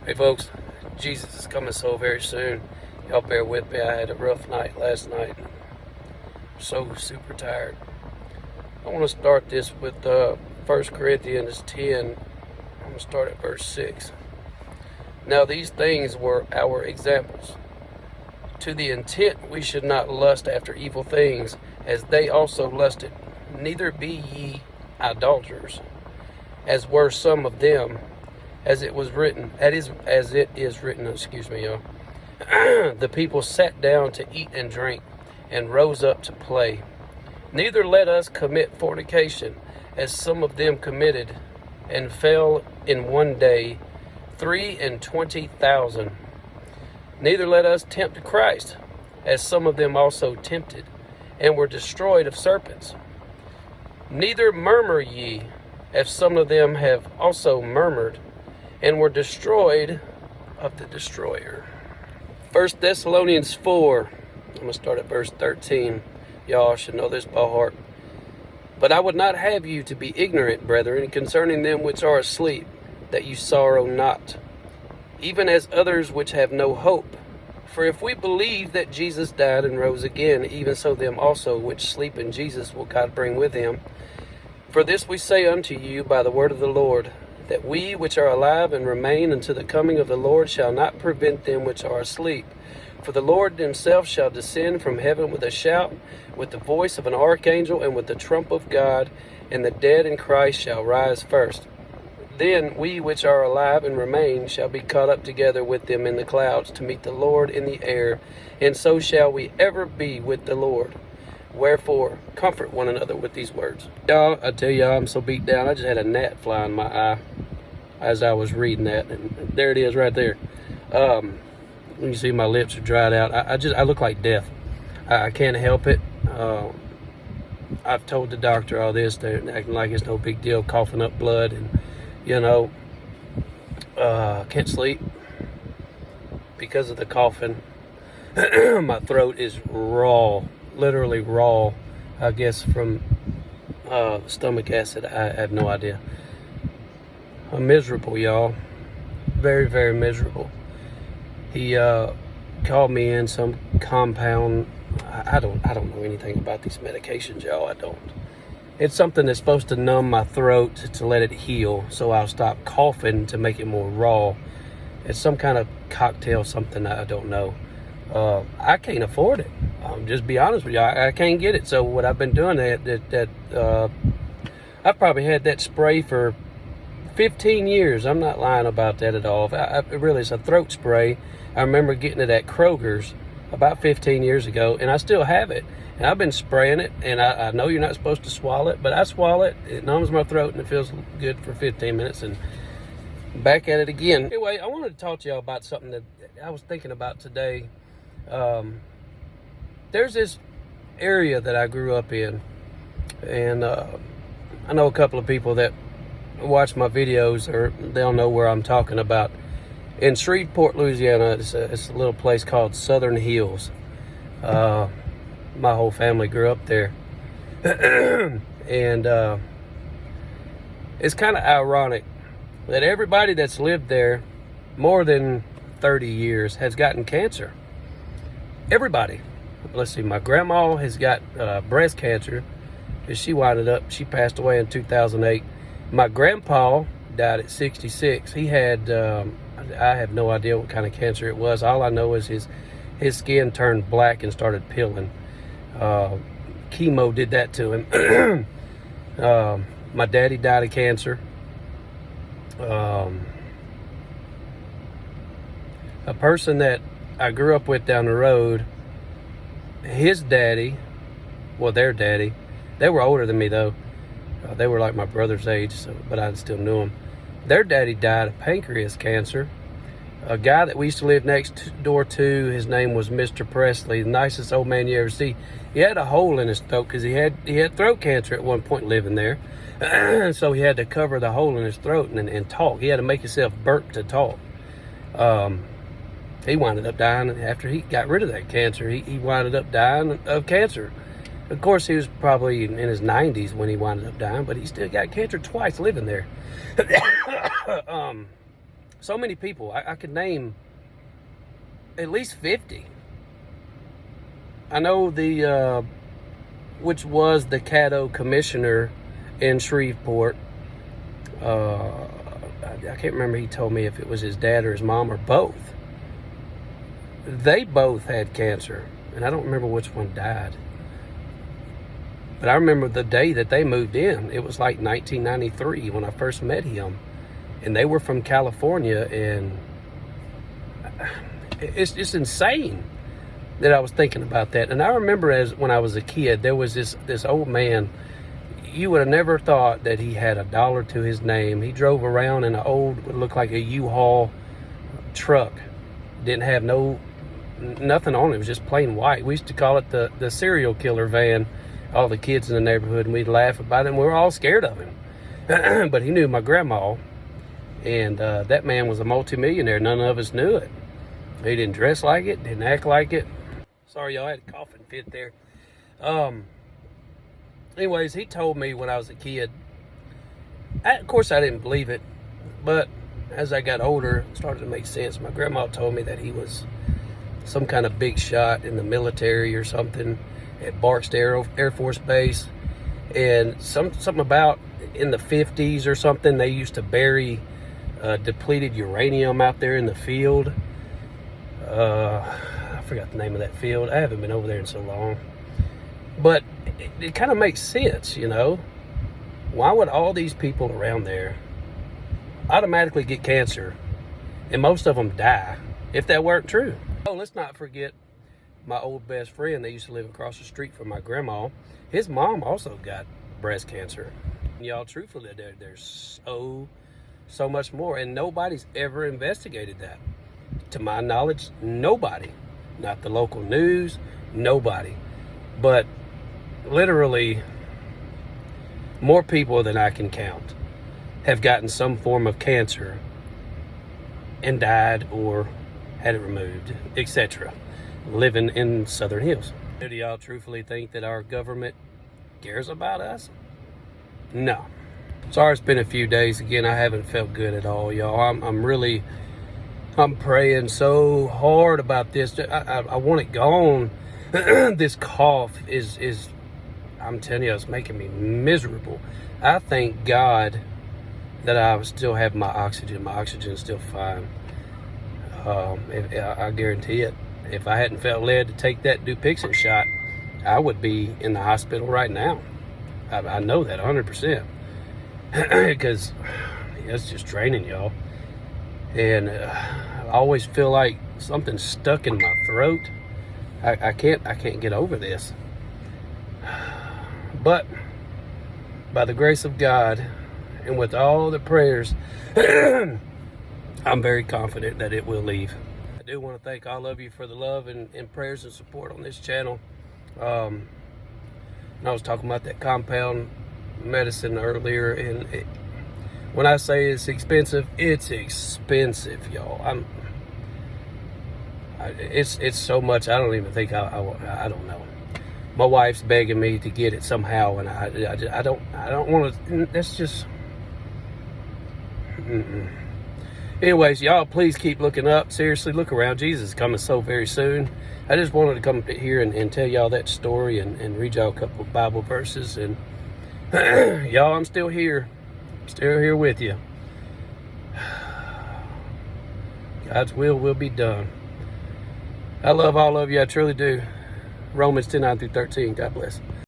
Hey folks, Jesus is coming so very soon. Y'all bear with me. I had a rough night last night. So super tired. I want to start this with 1 Corinthians 10. I'm going to start at verse 6. Now these things were our examples, to the intent we should not lust after evil things, as they also lusted. Neither be ye idolaters, as were some of them, as it is written, y'all. The people sat down to eat and drink, and rose up to play. Neither let us commit fornication, as some of them committed, and fell in one day 23,000. Neither let us tempt Christ, as some of them also tempted, and were destroyed of serpents. Neither murmur ye, as some of them have also murmured, and were destroyed of the destroyer. 1 Thessalonians 4, I'm going to start at verse 13. Y'all should know this by heart. But I would not have you to be ignorant, brethren, concerning them which are asleep, that you sorrow not, even as others which have no hope. For if we believe that Jesus died and rose again, even so them also which sleep in Jesus will God bring with him. For this we say unto you by the word of the Lord, that we which are alive and remain unto the coming of the Lord shall not prevent them which are asleep. For the Lord himself shall descend from heaven with a shout, with the voice of an archangel, and with the trump of God, and the dead in Christ shall rise first. Then we which are alive and remain shall be caught up together with them in the clouds to meet the Lord in the air, and so shall we ever be with the Lord. Wherefore, comfort one another with these words. Y'all, I tell y'all, I'm so beat down. I just had a gnat fly in my eye as I was reading that, and there it is right there. You see my lips are dried out. I look like death. I can't help it. I've told the doctor all this. They're acting like it's no big deal, coughing up blood, and can't sleep because of the coughing. My throat is raw, literally raw, I guess from stomach acid. I have no idea. I'm miserable, y'all. Very, very miserable. He called me in some compound. I don't know anything about these medications, y'all. I don't. It's something that's supposed to numb my throat to let it heal, so I'll stop coughing to make it more raw. It's some kind of cocktail, something I don't know. I can't afford it. Just be honest with you, I can't get it. So what I've been doing, I've probably had that spray for 15 years. I'm not lying about that at all. Really, it's a throat spray. I remember getting it at Kroger's about 15 years ago, and I still have it. And I've been spraying it, and I know you're not supposed to swallow it, but I swallow it. It numbs my throat, and it feels good for 15 minutes, and back at it again. Anyway, I wanted to talk to y'all about something that I was thinking about today. There's this area that I grew up in, and I know a couple of people that watch my videos, or they'll know where I'm talking about. In Shreveport, Louisiana, it's a little place called Southern Hills. My whole family grew up there. And it's kind of ironic that everybody that's lived there more than 30 years has gotten cancer. Everybody. Let's see, my grandma has got breast cancer. She passed away in 2008. My grandpa died at 66. He had, I have no idea what kind of cancer it was. All I know is his skin turned black and started peeling. Chemo did that to him. My daddy died of cancer. A person that I grew up with down the road, his daddy, well, their daddy, they were older than me though. They were like my brother's age, but I still knew them. Their daddy died of pancreas cancer. A guy that we used to live next door to, his name was Mr. Presley, the nicest old man you ever see. He had a hole in his throat because he had throat cancer at one point living there. So he had to cover the hole in his throat and talk. He had to make himself burp to talk. He wound up dying after he got rid of that cancer. He wound up dying of cancer. Of course, he was probably in his 90s when he wound up dying, but he still got cancer twice living there. So many people. I could name at least 50. I know which was the Caddo commissioner in Shreveport. I can't remember, he told me if it was his dad or his mom or both. They both had cancer, and I don't remember which one died. But I remember the day that they moved in. It was like 1993 when I first met him. And they were from California, and it's just insane that I was thinking about that. And I remember when I was a kid, there was this old man. You would have never thought that he had $1 to his name. He drove around in an old, what looked like a U-Haul truck. Didn't have nothing on it. It was just plain white. We used to call it the serial killer van. All the kids in the neighborhood, and we'd laugh about it, and we were all scared of him. But he knew my grandma, and that man was a multimillionaire. None of us knew it. He didn't dress like it, didn't act like it. Sorry, y'all, I had a coughing fit there. Anyways, he told me when I was a kid. Of course, I didn't believe it, but as I got older, it started to make sense. My grandma told me that he was some kind of big shot in the military or something at Barksdale Air Force Base, and something about in the 50s or something, they used to bury depleted uranium out there in the field. I forgot the name of that field. I haven't been over there in so long, but it kind of makes sense, you know. Why would all these people around there automatically get cancer, and most of them die, if that weren't true? Oh, let's not forget my old best friend. They used to live across the street from my grandma. His mom also got breast cancer. Y'all, truthfully, there's so much more, and nobody's ever investigated that. To my knowledge, nobody. Not the local news, nobody. But literally, more people than I can count have gotten some form of cancer and died or had it removed, etc., living in Southern Hills. Do y'all truthfully think that our government cares about us? No. Sorry, it's been a few days. Again, I haven't felt good at all, y'all. I'm praying so hard about this. I want it gone. This cough is, I'm telling you, it's making me miserable. I thank God that I still have my oxygen. My oxygen is still fine. I guarantee it. If I hadn't felt led to take that Dupixent shot, I would be in the hospital right now. I know that 100%. Because it's just draining, y'all. And I always feel like something's stuck in my throat. I can't get over this. But by the grace of God and with all the prayers, I'm very confident that it will leave. I do want to thank all of you for the love and prayers and support on this channel. And I was talking about that compound medicine earlier, and when I say it's expensive, y'all. It's so much. I don't even think I don't know. My wife's begging me to get it somehow, and I don't want to. That's just. Anyways, y'all, please keep looking up. Seriously, look around. Jesus is coming so very soon. I just wanted to come here and tell y'all that story and read y'all a couple of Bible verses. And y'all, I'm still here. Still here with you. God's will be done. I love all of you. I truly do. Romans 10:9-13. God bless.